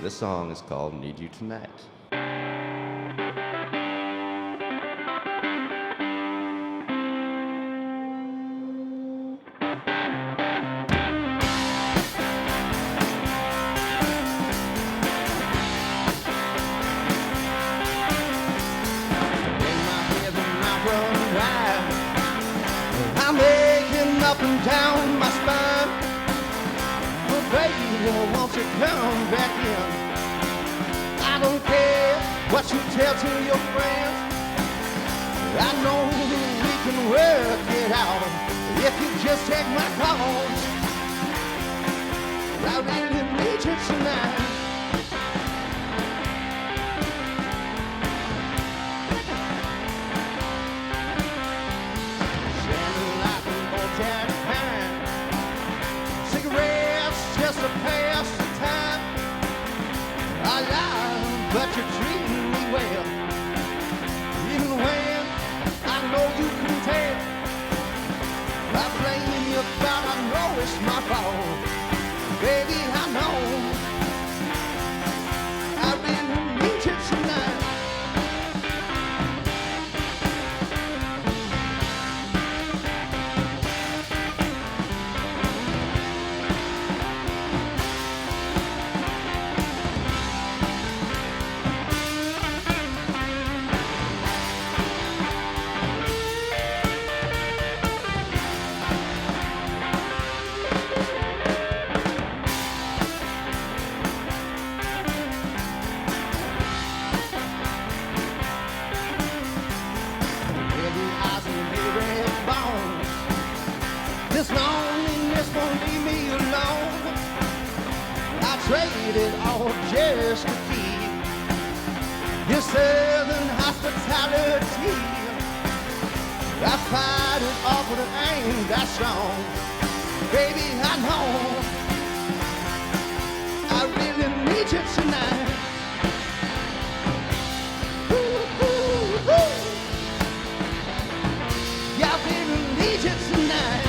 This song is called Need You Tonight. I'm aching up and down my spine. But baby, won't you come back in? I don't care what you tell to your friends. I know we can work it out if you just take my call. I really need you tonight. Just to pass the time. I lie, but you're treating me well. Even when I know you can tell, I blame you, but I know it's my fault. Baby, I know I really need you tonight. This loneliness won't leave me alone. I traded all just to keep your southern hospitality. I fight it off, but it ain't that strong. Baby, I know I really need you tonight. Ooh, ooh, ooh. Yeah, I really need you tonight.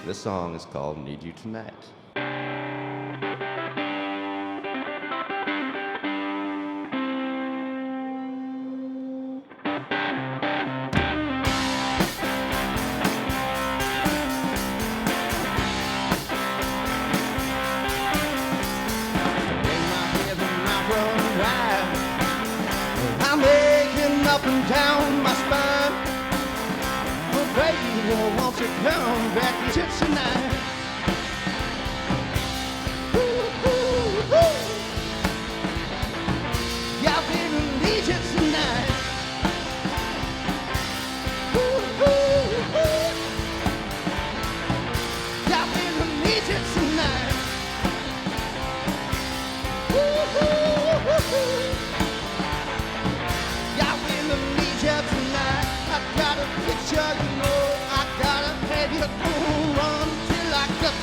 This song is called Need You Tonight. I'm aching up and down my spine. But baby, won't you come back to tonight? Ooh, ooh, ooh. Yeah, I really need you tonight. Ooh, ooh, ooh. Yeah, I really need you tonight. Ooh, ooh, ooh. Yeah, I really need you tonight. I got a picture, you know. I gotta have you go run till I cut.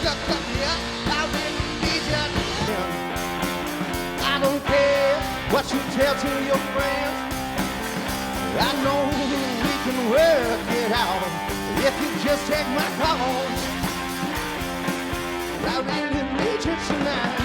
Yeah, I really need you tonight. I don't care what you tell to your friends. I know we can work it out if you just take my call. I really need you tonight.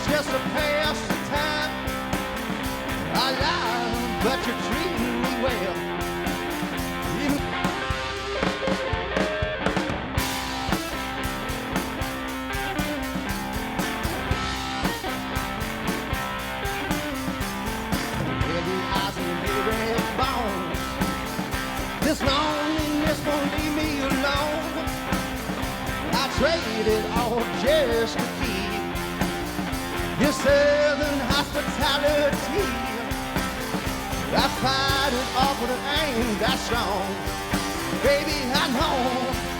Just to pass the time. I lie, but you're treating me well. Even trade it all just to keep your southern hospitality. I fight it off, but it ain't that strong. Baby, I know